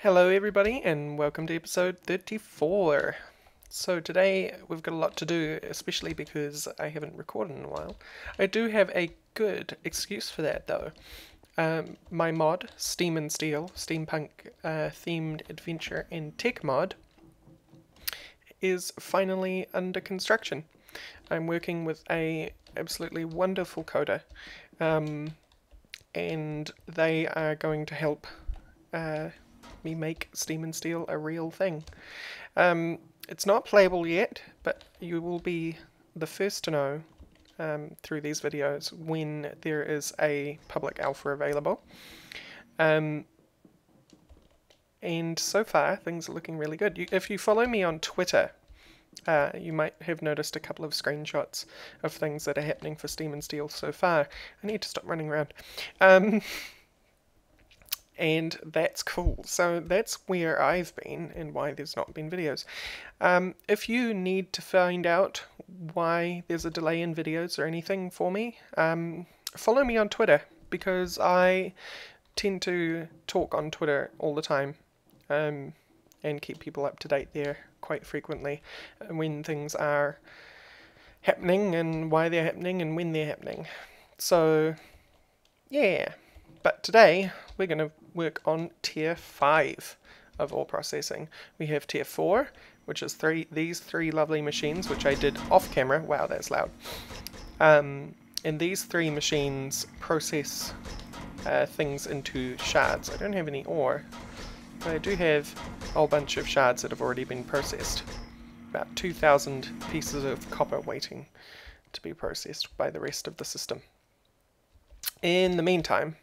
Hello everybody and welcome to episode 34. So today we've got a lot to do, especially because I haven't recorded in a while. I do have a good excuse for that though. My mod, Steam and Steel, steampunk themed adventure and tech mod, is finally under construction. I'm working with a absolutely wonderful coder, and they are going to help me make Steam and Steel a real thing. It's not playable yet, but you will be the first to know through these videos when there is a public alpha available. And so far, things are looking really good. If you follow me on Twitter, you might have noticed a couple of screenshots of things that are happening for Steam and Steel so far. I need to stop running around. And that's cool. So that's where I've been and why there's not been videos. If you need to find out why there's a delay in videos or anything for me, follow me on Twitter, because I tend to talk on Twitter all the time and keep people up to date there quite frequently when things are happening and why they're happening and when they're happening. So yeah, but today we're going to work on tier 5 of ore processing. We have tier 4, which is these three lovely machines, which I did off camera. Wow, that's loud. And these three machines process things into shards. I don't have any ore, but I do have a whole bunch of shards that have already been processed. About 2,000 pieces of copper waiting to be processed by the rest of the system. In the meantime,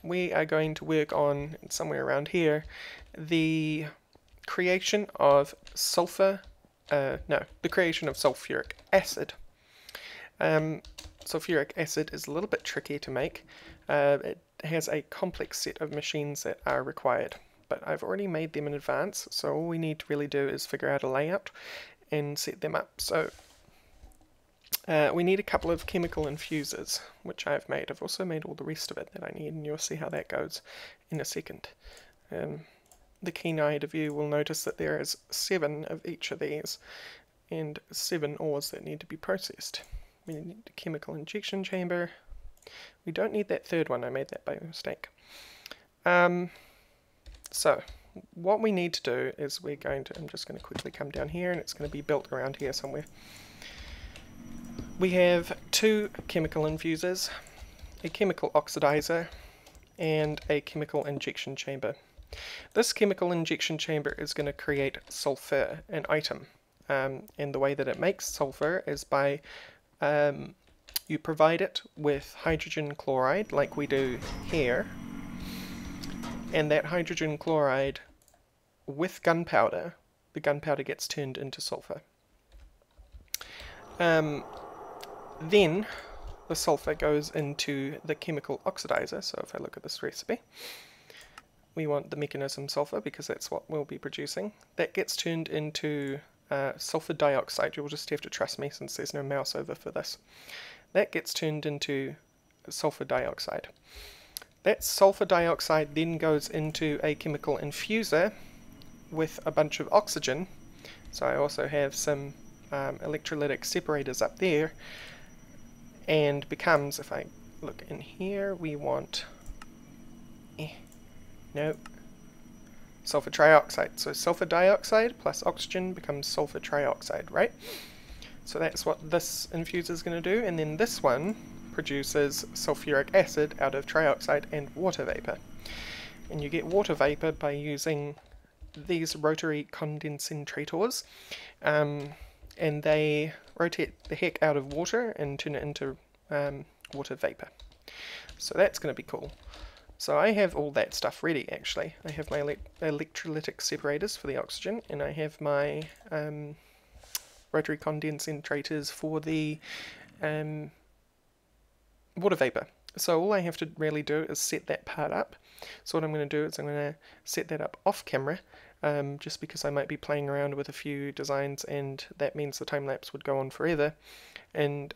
we are going to work on, somewhere around here, the creation of the creation of sulfuric acid. Sulfuric acid is a little bit tricky to make. It has a complex set of machines that are required, but I've already made them in advance, so all we need to really do is figure out a layout and set them up. So we need a couple of chemical infusers, which I've made. I've also made all the rest of it that I need, and you'll see how that goes in a second. The keen-eyed of you will notice that there is 7 of each of these, and 7 ores that need to be processed. We need a chemical injection chamber. We don't need that third one, I made that by mistake. So, what we need to do is I'm just going to quickly come down here, and it's going to be built around here somewhere. We have 2 chemical infusers, a chemical oxidizer, and a chemical injection chamber. This chemical injection chamber is going to create sulfur, an item. And the way that it makes sulfur is by you provide it with hydrogen chloride, like we do here, and that hydrogen chloride with gunpowder, the gunpowder gets turned into sulfur. Then the sulfur goes into the chemical oxidizer. So if I look at this recipe, we want the mechanism sulfur because that's what we'll be producing. That gets turned into sulfur dioxide. You'll just have to trust me since there's no mouse over for this. That gets turned into sulfur dioxide. That sulfur dioxide then goes into a chemical infuser with a bunch of oxygen. So I also have some electrolytic separators up there, and becomes, if I look in here, we want sulfur trioxide. So sulfur dioxide plus oxygen becomes sulfur trioxide, right? So that's what this infuser is going to do, and then this one produces sulfuric acid out of trioxide and water vapor. And you get water vapor by using these rotary condensators, and they rotate the heck out of water and turn it into water vapor. So that's going to be cool. So I have all that stuff ready, actually. I have my electrolytic separators for the oxygen, and I have my rotary condensators for the water vapor. So all I have to really do is set that part up. So what I'm going to do is I'm going to set that up off camera, just because I might be playing around with a few designs, and that means the time lapse would go on forever, and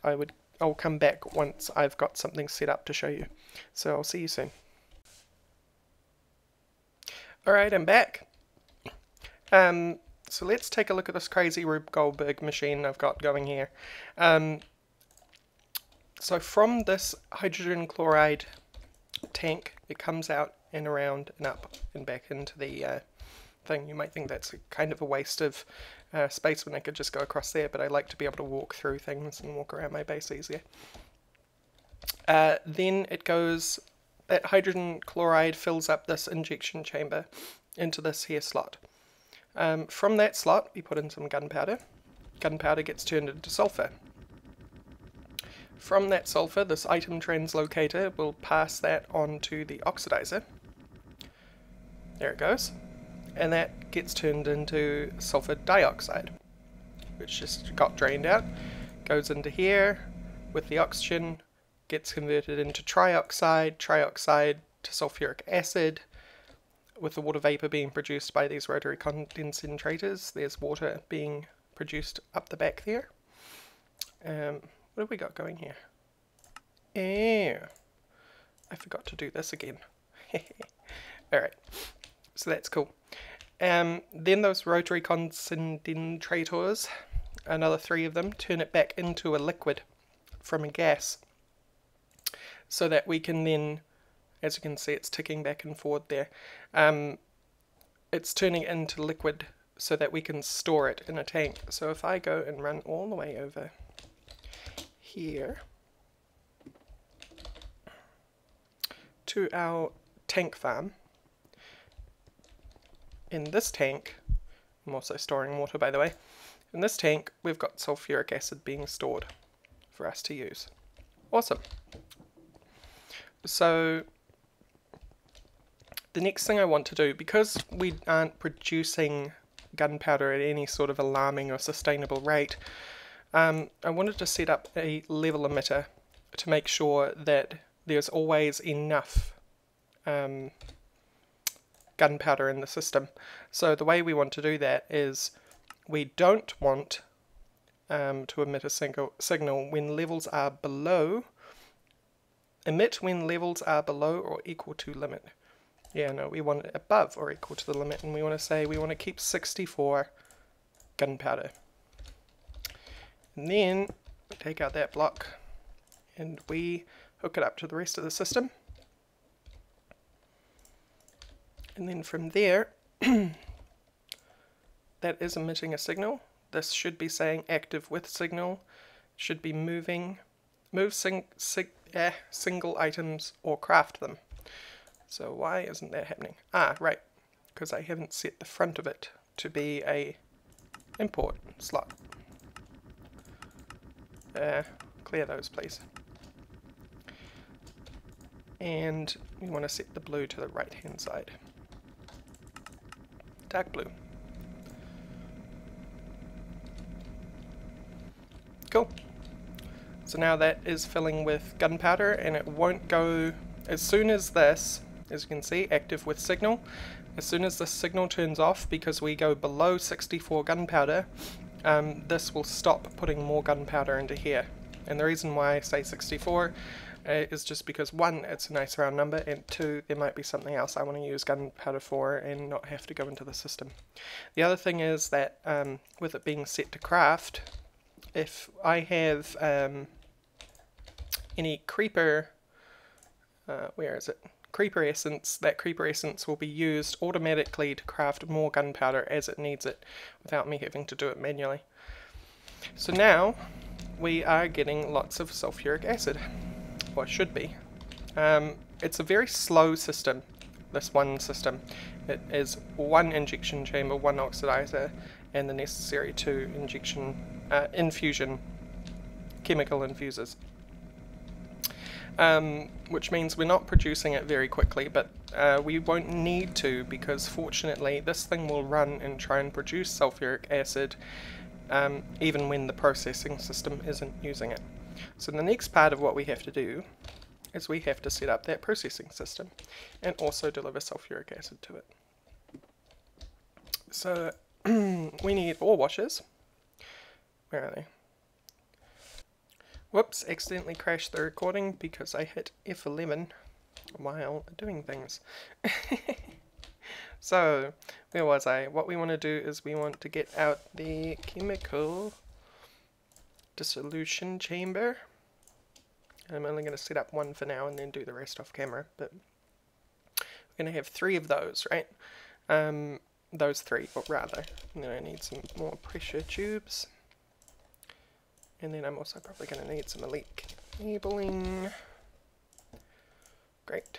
I'll come back once I've got something set up to show you. So I'll see you soon. Alright, I'm back. So let's take a look at this crazy Rube Goldberg machine I've got going here. So from this hydrogen chloride tank, it comes out and around and up and back into the thing. You might think that's kind of a waste of space when I could just go across there, but I like to be able to walk through things and walk around my base easier. Then it goes, that hydrogen chloride fills up this injection chamber into this here slot. From that slot we put in some gunpowder. Gunpowder gets turned into sulfur. From that sulfur, this item translocator will pass that on to the oxidizer. There it goes. And that gets turned into sulfur dioxide, which just got drained out, goes into here with the oxygen, gets converted into trioxide to sulfuric acid, with the water vapor being produced by these rotary condensators. There's water being produced up the back there. What have we got going here? Yeah, I forgot to do this again. Alright, so that's cool. Then those rotary concentrators, another 3 of them, turn it back into a liquid from a gas, so that we can then, as you can see, it's ticking back and forward there. It's turning it into liquid so that we can store it in a tank. So if I go and run all the way over here to our tank farm, in this tank, I'm also storing water by the way, in this tank we've got sulfuric acid being stored for us to use. Awesome. So the next thing I want to do, because we aren't producing gunpowder at any sort of alarming or sustainable rate, I wanted to set up a level emitter to make sure that there's always enough gunpowder in the system. So the way we want to do that is we don't want to emit a signal when levels are below, emit when levels are below or equal to limit. Yeah, no, we want it above or equal to the limit, and we want to say we want to keep 64 gunpowder. And then we take out that block and we hook it up to the rest of the system. And then from there, that is emitting a signal. This should be saying active with signal. Should be move single items or craft them. So why isn't that happening? Ah, right, because I haven't set the front of it to be a import slot. Clear those, please. And we want to set the blue to the right hand side. Dark blue. Cool. So now that is filling with gunpowder, and it won't go as soon as this, as you can see, active with signal. As soon as the signal turns off, because we go below 64 gunpowder, this will stop putting more gunpowder into here. And the reason why I say 64 is just because 1, it's a nice round number, and 2, there might be something else I want to use gunpowder for and not have to go into the system. The other thing is that with it being set to craft, if I have any creeper, where is it? Creeper essence, that creeper essence will be used automatically to craft more gunpowder as it needs it, without me having to do it manually. So now we are getting lots of sulfuric acid, or it should be. It's a very slow system, this one system. It is 1 injection chamber, 1 oxidizer, and the necessary 2 infusion chemical infusers. Which means we're not producing it very quickly, but we won't need to, because fortunately this thing will run and try and produce sulfuric acid even when the processing system isn't using it. So the next part of what we have to do is we have to set up that processing system and also deliver sulfuric acid to it. So we need ore washers. Where are they? Whoops, accidentally crashed the recording because I hit F11 while doing things. So, where was I? What we want to do is we want to get out the chemical dissolution chamber. I'm only going to set up one for now and then do the rest off camera, but we're going to have 3 of those, right? Those 3, or rather. And then I need some more pressure tubes. And then I'm also probably going to need some elite cabling. Great.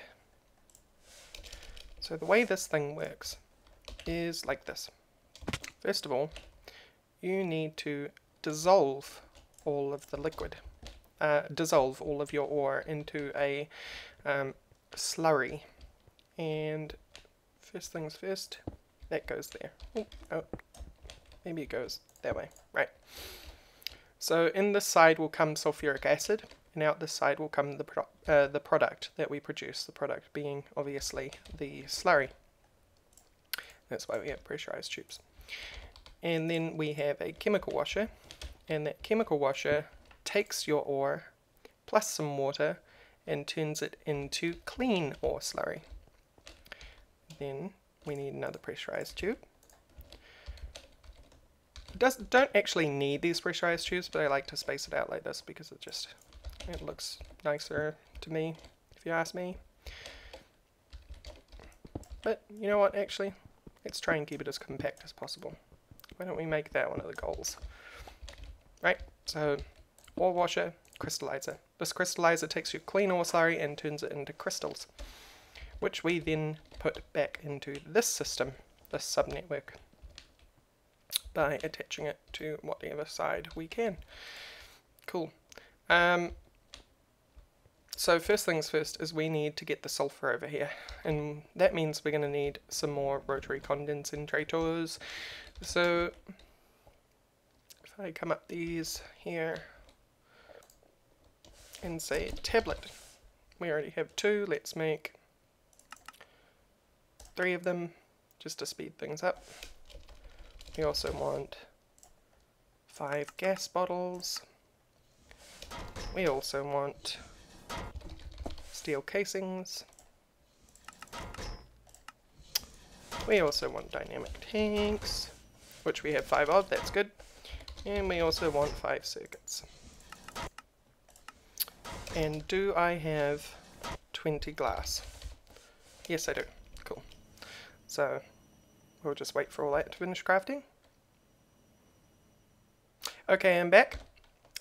So the way this thing works is like this. First of all, you need to dissolve all of the liquid. Dissolve all of your ore into a slurry. And first things first, that goes there. Oh, maybe it goes that way. Right. So in this side will come sulfuric acid, and out this side will come the product that we produce, the product being obviously the slurry. That's why we have pressurized tubes. And then we have a chemical washer, and that chemical washer takes your ore plus some water and turns it into clean ore slurry. Then we need another pressurized tube. Don't actually need these pressurized tubes, but I like to space it out like this because it looks nicer to me, if you ask me. But you know what, actually, let's try and keep it as compact as possible. Why don't we make that one of the goals? Right, so ore washer, crystallizer. This crystallizer takes your clean ore slurry and turns it into crystals, which we then put back into this system, this subnetwork, by attaching it to whatever side we can. Cool. So first things first is we need to get the sulfur over here, and that means we're going to need some more rotary condensators. So if I come up these here and say tablet, we already have 2, let's make 3 of them just to speed things up. We also want 5 gas bottles. We also want steel casings. We also want dynamic tanks, which we have 5 of, that's good. And we also want 5 circuits. And do I have 20 glass? Yes, I do. Cool. So we'll just wait for all that to finish crafting. Okay, I'm back.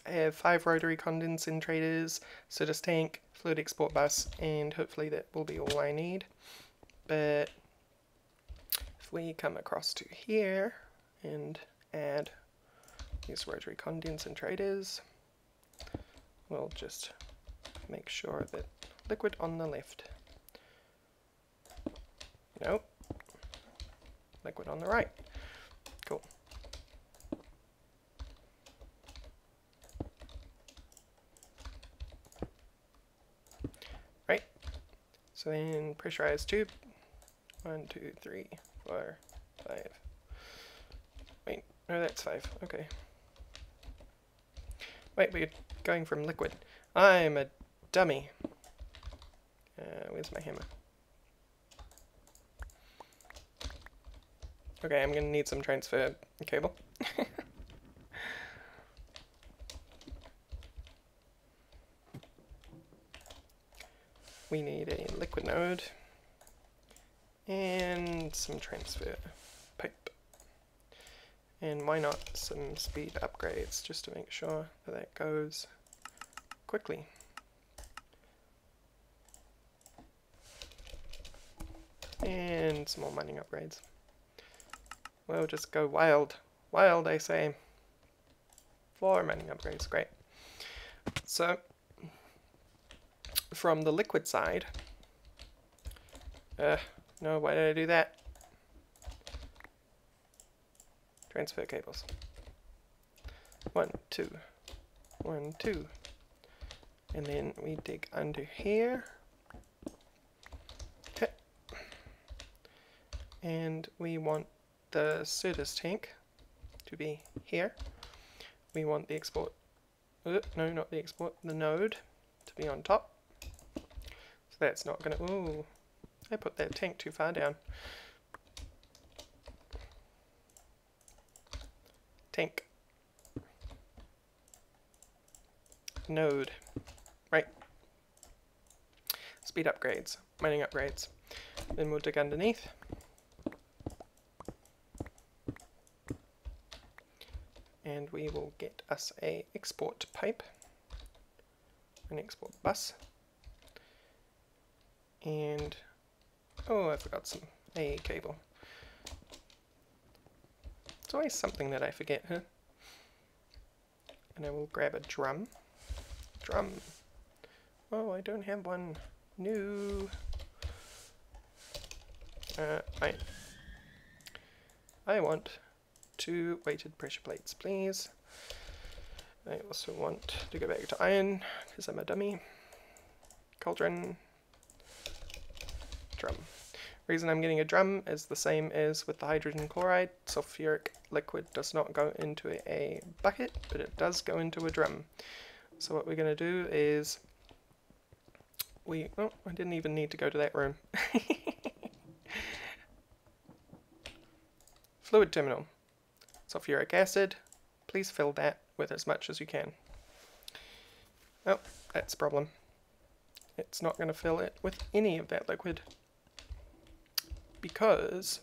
I have 5 rotary condensators, Sodus tank, fluid export bus, and hopefully that will be all I need. But if we come across to here and add these rotary condensators, we'll just make sure that liquid on the left. Nope. Liquid on the right. Cool. Right. So then pressurized tube. 1, 2, 3, 4, 5. Wait, no, that's 5. Okay. Wait, we're going from liquid. I'm a dummy. Where's my hammer? Okay, I'm gonna need some transfer cable. We need a liquid node and some transfer pipe. And why not some speed upgrades just to make sure that that goes quickly. And some more mining upgrades. We'll just go wild. Wild, I say. 4 mining upgrades, great. So, from the liquid side, no, why did I do that? Transfer cables. 1, 2, 1, 2. And then we dig under here. Okay. And we want the Sodus tank to be here. We want the export, no, not the export, the node to be on top. So that's not gonna, ooh, I put that tank too far down. tank. Node. Right. Speed upgrades. Mining upgrades. Then we'll dig underneath. And we will get us a export pipe. An export bus. And oh, I forgot some AE cable. It's always something that I forget, huh? And I will grab a drum. Drum. Oh, I don't have one. No. Right. I want 2 weighted pressure plates, please. I also want to go back to iron, because I'm a dummy. Cauldron. Drum. Reason I'm getting a drum is the same as with the hydrogen chloride. Sulfuric liquid does not go into a bucket, but it does go into a drum. So what we're going to do is oh, I didn't even need to go to that room. Fluid terminal. Sulfuric acid. Please fill that with as much as you can. Oh, that's a problem. It's not going to fill it with any of that liquid, because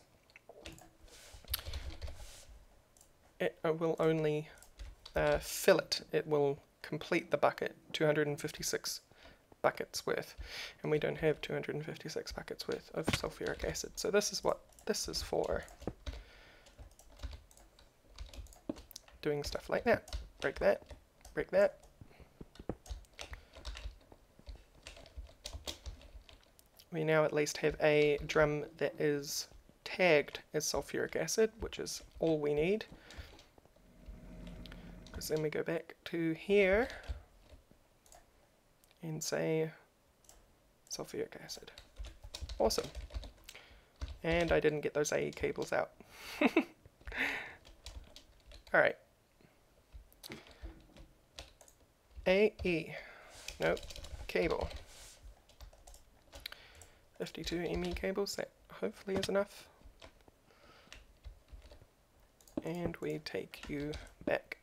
it will only fill it. It will complete the bucket, 256 buckets worth, and we don't have 256 buckets worth of sulfuric acid. So this is what this is for. Doing stuff like that. Break that, break that. We now at least have a drum that is tagged as sulfuric acid, which is all we need. Because then we go back to here and say sulfuric acid. Awesome. And I didn't get those AE cables out. Alright. AE. Nope. Cable. 52 ME cables, that hopefully is enough. And we take you back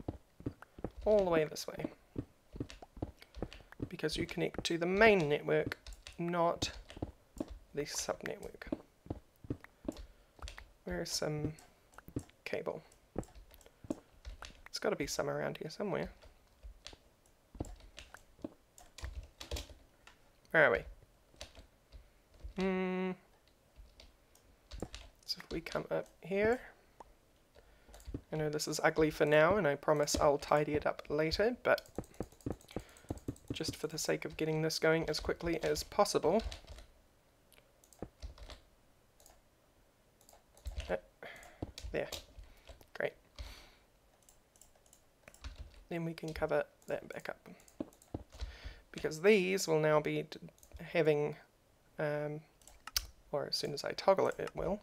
all the way this way, because you connect to the main network, not the sub-network. Where's some cable? It's got to be some around here somewhere. Where are we? So if we come up here, I know this is ugly for now, and I promise I'll tidy it up later, but just for the sake of getting this going as quickly as possible. There. Great. Then we can cover that back up, because these will now be having or as soon as I toggle it, it will.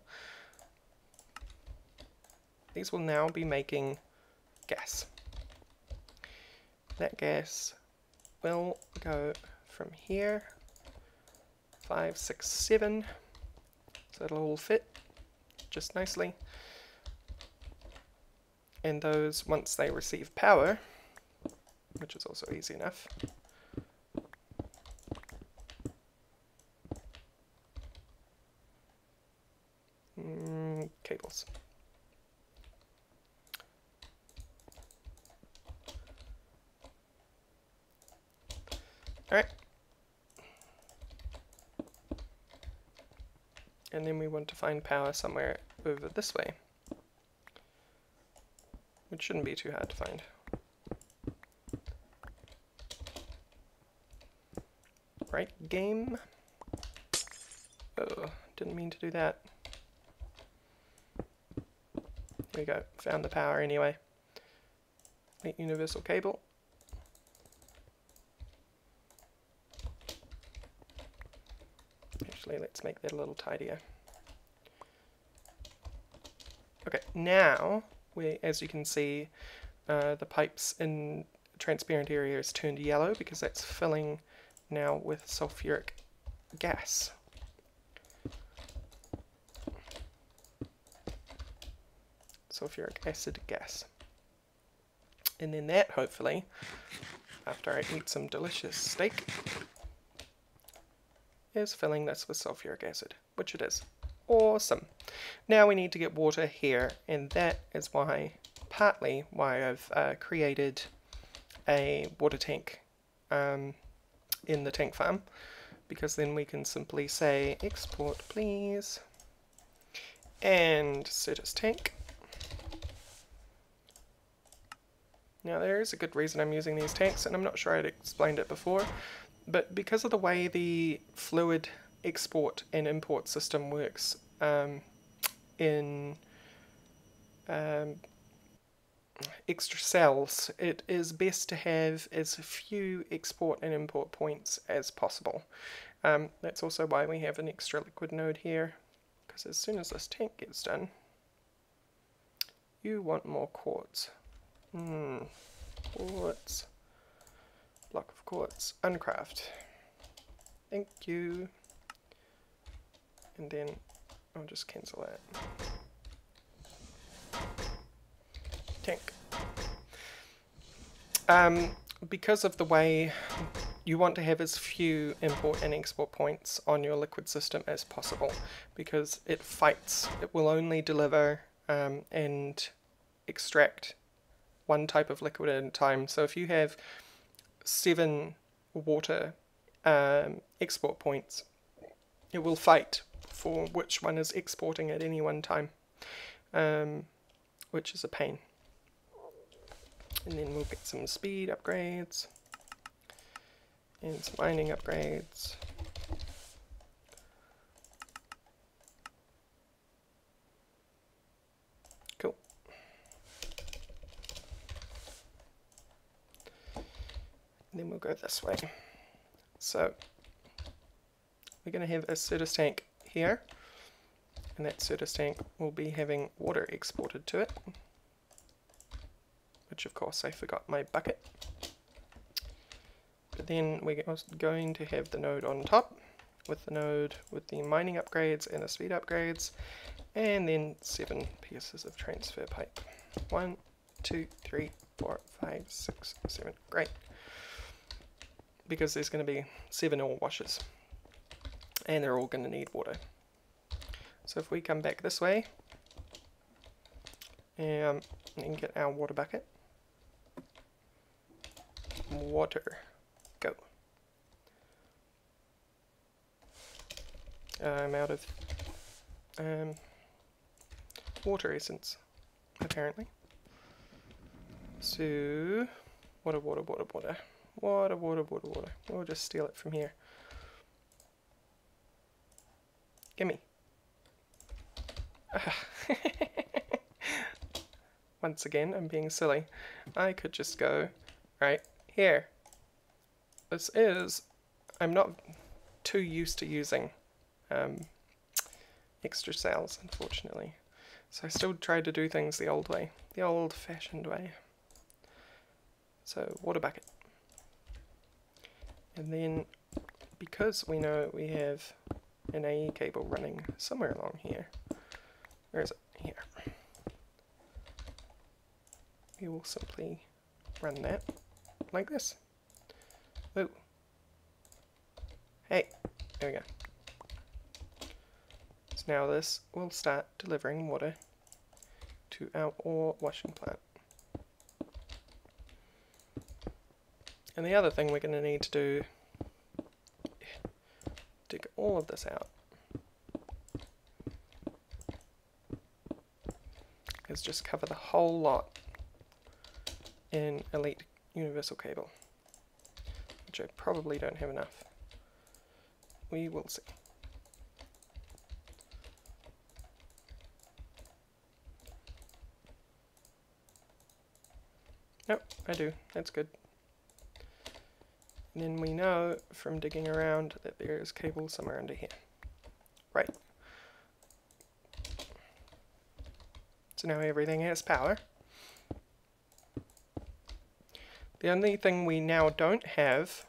These will now be making gas. That gas will go from here, 5, 6, 7, so it'll all fit just nicely. And those, once they receive power, which is also easy enough, cables. Alright. And then we want to find power somewhere over this way, which shouldn't be too hard to find. Right, game. Oh, didn't mean to do that. There we go, found the power anyway. Universal cable. Actually, let's make that a little tidier. Okay, now, as you can see, the pipes in transparent area is turned yellow because that's filling now with sulfuric gas. Sulfuric acid gas. And then that, hopefully, after I eat some delicious steak, is filling this with sulfuric acid, which it is. Awesome. Now we need to get water here, and that is why, partly why I've created a water tank in the tank farm, because then we can simply say export please and Certus tank. Now there is a good reason I'm using these tanks, and I'm not sure I'd explained it before, but because of the way the fluid export and import system works in extra cells, it is best to have as few export and import points as possible. That's also why we have an extra liquid node here, because as soon as this tank gets done, you want more quartz. Quartz. Block of quartz. Uncraft. Thank you. And then I'll just cancel that. Tank. Because of the way you want to have as few import and export points on your liquid system as possible, because it fights. It will only deliver and extract one type of liquid at a time. So if you have 7 water export points, it will fight for which one is exporting at any one time, which is a pain. And then we'll get some speed upgrades and some mining upgrades. Cool. And then we'll go this way. So we're going to have a Certus tank here, and that Certus tank will be having water exported to it, which of course I forgot my bucket. But then we're going to have the node on top, with the node with the mining upgrades and the speed upgrades, and then 7 pieces of transfer pipe. 1, 2, 3, 4, 5, 6, 7. Great. Because there's going to be 7 ore washers, and they're all going to need water. So if we come back this way and get our water bucket, water, go. I'm out of water essence, apparently. So, water, water, water, water. Water, water, water, water. We'll just steal it from here. Gimme. Once again, I'm being silly. I could just go right here. This is... I'm not too used to using extra cells, unfortunately. So I still try to do things the old way. The old-fashioned way. So, water bucket. And then, because we know we have an AE cable running somewhere along here, where is it? Here. We will simply run that like this. Ooh. Hey, there we go. So now this will start delivering water to our ore washing plant. And the other thing we're going to need to do, dig all of this out, is just cover the whole lot in Elite Universal Cable, which I probably don't have enough. We will see. Nope, I do. That's good. And then we know from digging around that there is cable somewhere under here. Right. So now everything has power. The only thing we now don't have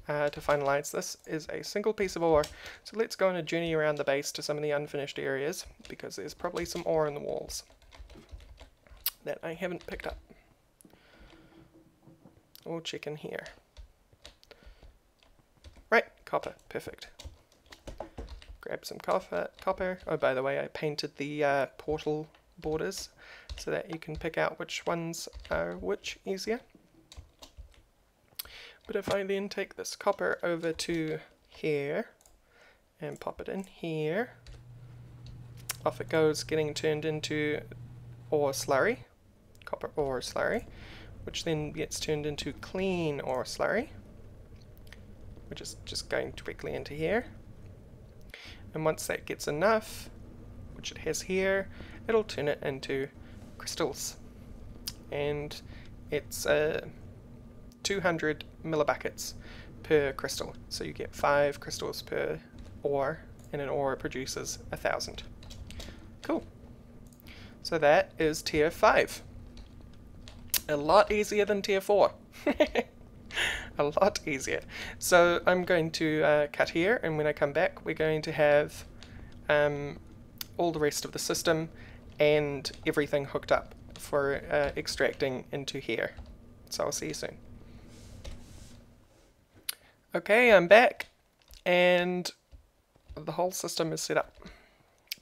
to finalize this is a single piece of ore. So let's go on a journey around the base to some of the unfinished areas, because there's probably some ore in the walls that I haven't picked up. we'll check in here. Right, copper, perfect. Grab some copper. Oh, by the way, I painted the portal borders so that you can pick out which ones are which easier. But if I then take this copper over to here and pop it in here, off it goes, getting turned into ore slurry, copper ore slurry, which then gets turned into clean ore slurry, which is just going directly into here. And once that gets enough, which it has here, it'll turn it into crystals. And it's 200 millibuckets per crystal. So you get 5 crystals per ore, and an ore produces 1,000. Cool. So that is tier 5. A lot easier than tier 4. A lot easier. So I'm going to cut here, and when I come back we're going to have all the rest of the system and everything hooked up for extracting into here. So I'll see you soon. Okay, I'm back, and the whole system is set up.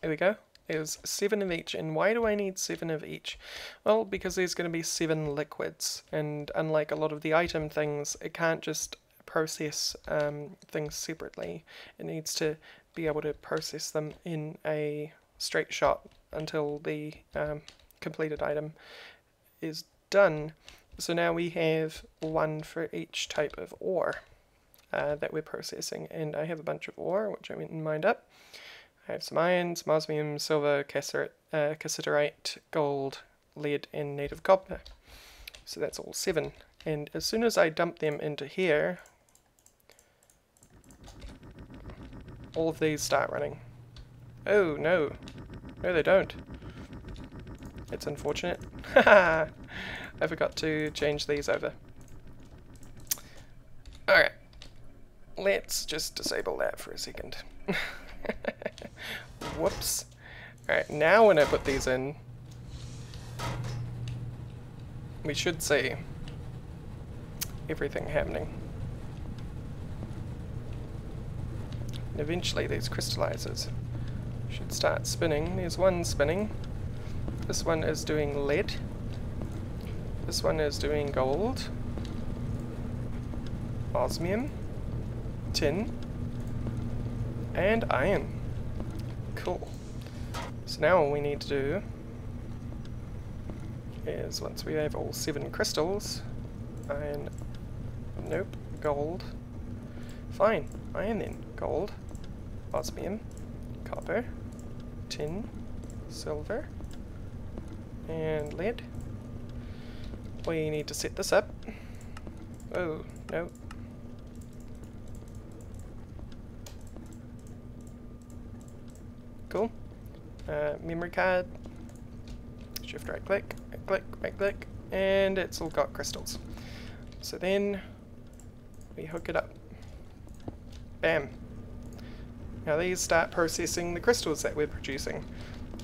There we go. There's 7 of each, and why do I need 7 of each? Well, because there's going to be 7 liquids, and unlike a lot of the item things, it can't just process things separately. It needs to be able to process them in a straight shot until the completed item is done. So now we have 1 for each type of ore that we're processing, and I have a bunch of ore which I went and mined up. I have some iron, some osmium, silver, cassiterite, gold, lead, and native copper. So that's all 7. And as soon as I dump them into here, all of these start running. Oh no. No, they don't. It's unfortunate. Haha! I forgot to change these over. Alright. Let's just disable that for a second. Whoops. Alright, now when I put these in, we should see everything happening. And eventually these crystallizers should start spinning. There's one spinning. This one is doing lead. This one is doing gold, osmium, tin, and iron. Cool. So now all we need to do is, once we have all 7 crystals, iron, nope, gold, fine, iron then, gold, osmium, copper, tin, silver, and lead. We need to set this up. Oh, no. Cool. Memory card. Shift right click, right click, and it's all got crystals. So then we hook it up. Bam. Now these start processing the crystals that we're producing.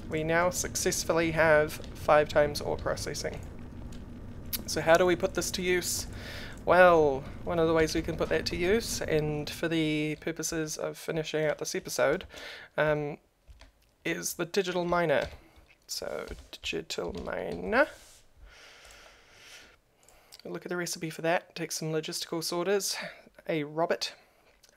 We now successfully have 5 times ore processing. So how do we put this to use? Well, one of the ways we can put that to use, and for the purposes of finishing out this episode, is the digital miner. So, digital miner. Look at the recipe for that. Take some logistical sorters, a robot,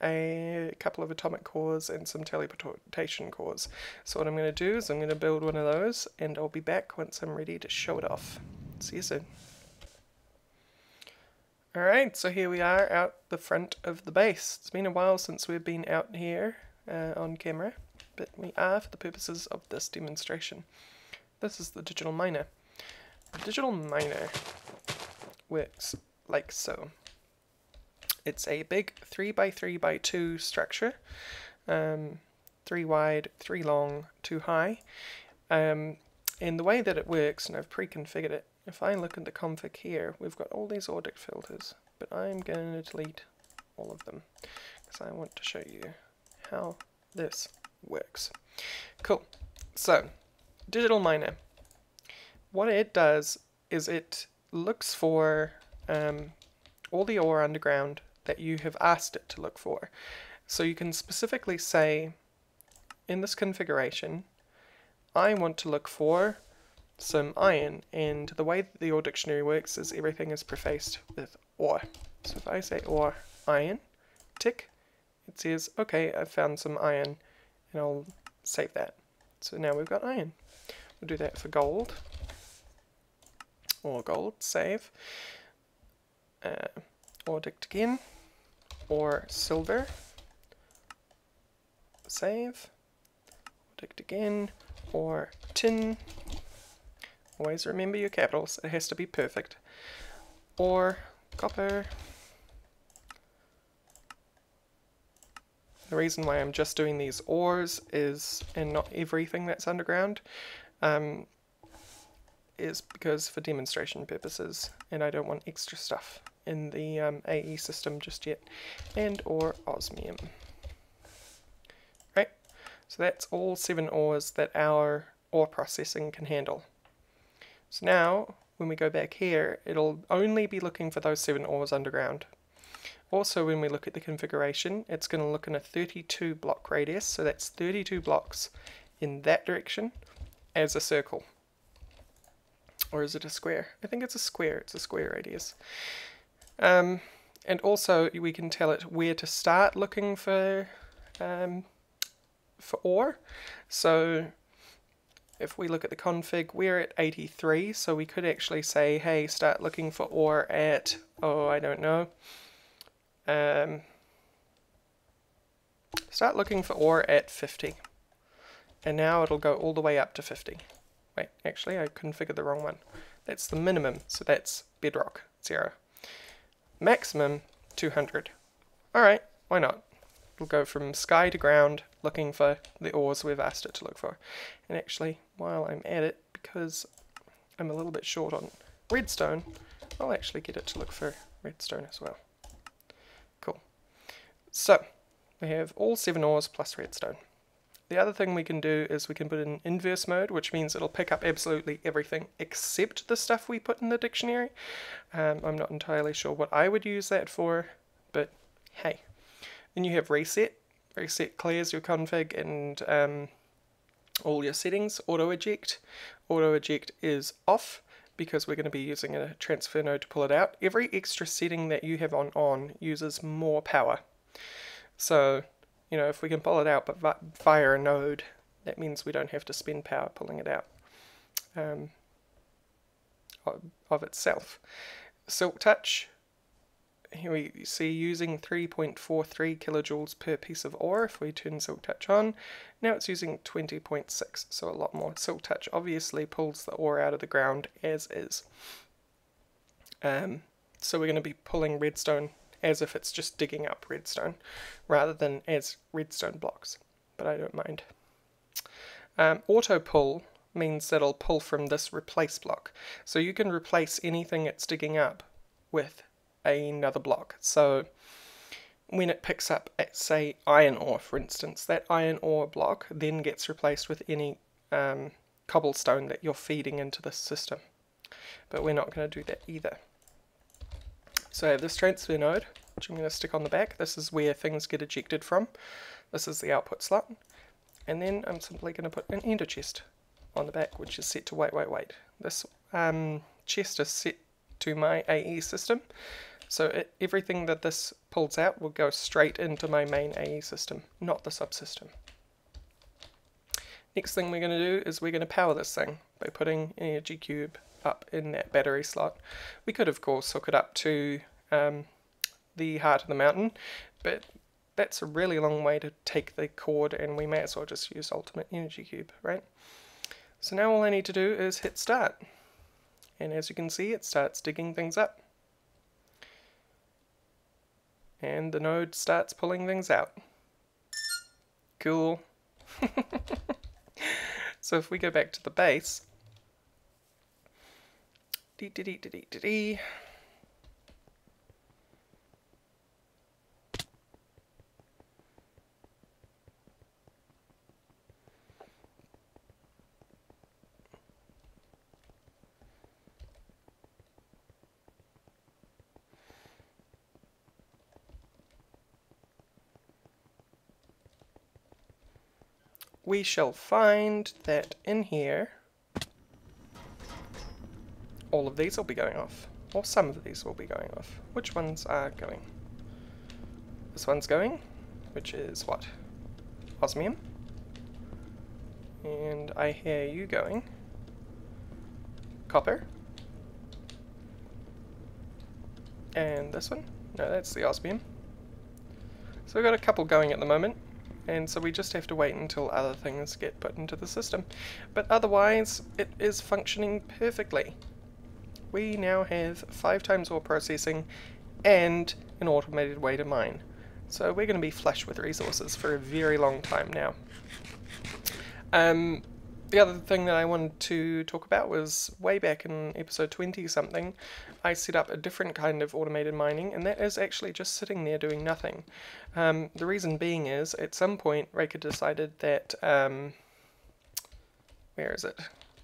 a couple of atomic cores, and some teleportation cores. So what I'm going to do is I'm going to build one of those, and I'll be back once I'm ready to show it off. See you soon. Alright, so here we are out the front of the base. It's been a while since we've been out here on camera, but we are for the purposes of this demonstration. This is the digital miner. The digital miner works like so. It's a big 3x3x2 structure, 3 wide, 3 long, 2 high. And the way that it works, and I've pre-configured it, if I look at the config here, we've got all these audit filters, but I'm going to delete all of them because I want to show you how this works. Cool. So, digital miner. What it does is it looks for all the ore underground that you have asked it to look for. So you can specifically say, in this configuration, I want to look for some iron, and the way that the ore dictionary works is everything is prefaced with ore. So if I say ore, iron, tick, it says, okay, I found some iron, and I'll save that. So now we've got iron. We'll do that for gold, or gold, save, ore dict again, or silver, save, dict again, or tin. Always remember your capitals, it has to be perfect. Or copper. The reason why I'm just doing these ores is, and not everything that's underground, is because for demonstration purposes, and I don't want extra stuff in the AE system just yet. And or osmium. Right, so that's all 7 ores that our ore processing can handle. So now, when we go back here, it'll only be looking for those 7 ores underground. Also, when we look at the configuration, it's going to look in a 32 block radius, so that's 32 blocks in that direction as a circle. Or is it a square? I think it's a square radius. And also, we can tell it where to start looking for ore. So if we look at the config, we're at 83, so we could actually say, hey, start looking for ore at, oh, I don't know, start looking for ore at 50. And now it'll go all the way up to 50. Wait, actually, I configured the wrong one. That's the minimum, so that's bedrock, 0. Maximum, 200. Alright, why not? It'll go from sky to ground, looking for the ores we've asked it to look for. And actually, while I'm at it, because I'm a little bit short on redstone, I'll actually get it to look for redstone as well. Cool. So, we have all 7 ores plus redstone. The other thing we can do is we can put in inverse mode, which means it'll pick up absolutely everything except the stuff we put in the dictionary. I'm not entirely sure what I would use that for, but hey. Then you have reset. Reset clears your config and all your settings. Auto eject. Auto eject is off because we're going to be using a transfer node to pull it out. Every extra setting that you have on uses more power. So, you know, if we can pull it out but via a node, that means we don't have to spend power pulling it out of itself. Silk touch. Here we see using 3.43 kilojoules per piece of ore if we turn Silk Touch on. Now it's using 20.6, so a lot more. Silk Touch obviously pulls the ore out of the ground as is. So we're going to be pulling redstone as if it's just digging up redstone, rather than as redstone blocks, but I don't mind. Auto pull means that it'll pull from this replace block. So you can replace anything it's digging up with another block. So when it picks up, say, iron ore, for instance, that iron ore block then gets replaced with any cobblestone that you're feeding into the system. But we're not going to do that either. So I have this transfer node, which I'm going to stick on the back. This is where things get ejected from. This is the output slot. And then I'm simply going to put an ender chest on the back, which is set to wait. This chest is set to my AE system. So everything that this pulls out will go straight into my main AE system, not the subsystem. Next thing we're going to do is we're going to power this thing by putting an energy cube up in that battery slot. We could of course hook it up to the heart of the mountain, but that's a really long way to take the cord, and we may as well just use ultimate energy cube, right? So now all I need to do is hit start, and as you can see it starts digging things up. And the node starts pulling things out. Cool. So if we go back to the base, we shall find that in here all of these will be going off, or some of these will be going off. Which ones are going? This one's going, which is what? Osmium. And I hear you going. Copper. And this one? No, that's the osmium. So we've got a couple going at the moment, and so we just have to wait until other things get put into the system. But otherwise, it is functioning perfectly. We now have 5 times ore processing and an automated way to mine. So we're going to be flush with resources for a very long time now. The other thing that I wanted to talk about was way back in episode 20 something, I set up a different kind of automated mining, and that is actually just sitting there doing nothing. The reason being is, at some point, Raker decided that, where is it?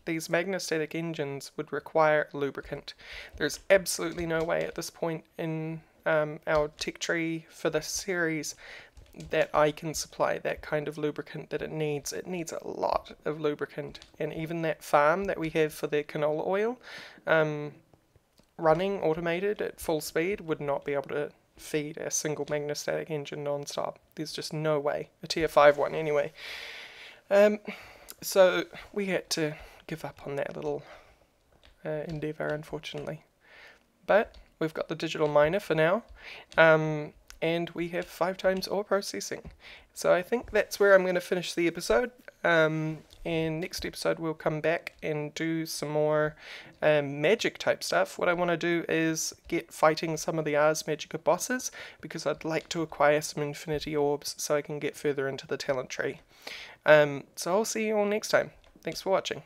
These magnostatic engines would require lubricant. There's absolutely no way at this point in our tech tree for this series that I can supply that kind of lubricant that it needs. It needs a lot of lubricant, and even that farm that we have for the canola oil, running automated at full speed would not be able to feed a single magnostatic engine non-stop. There's just no way. A tier 5 one anyway. So we had to give up on that little endeavour, unfortunately. But we've got the digital miner for now. And we have 5 times ore processing. So I think that's where I'm going to finish the episode. And next episode we'll come back and do some more magic type stuff. What I want to do is get fighting some of the Ars Magica bosses, because I'd like to acquire some infinity orbs so I can get further into the talent tree. So I'll see you all next time. Thanks for watching.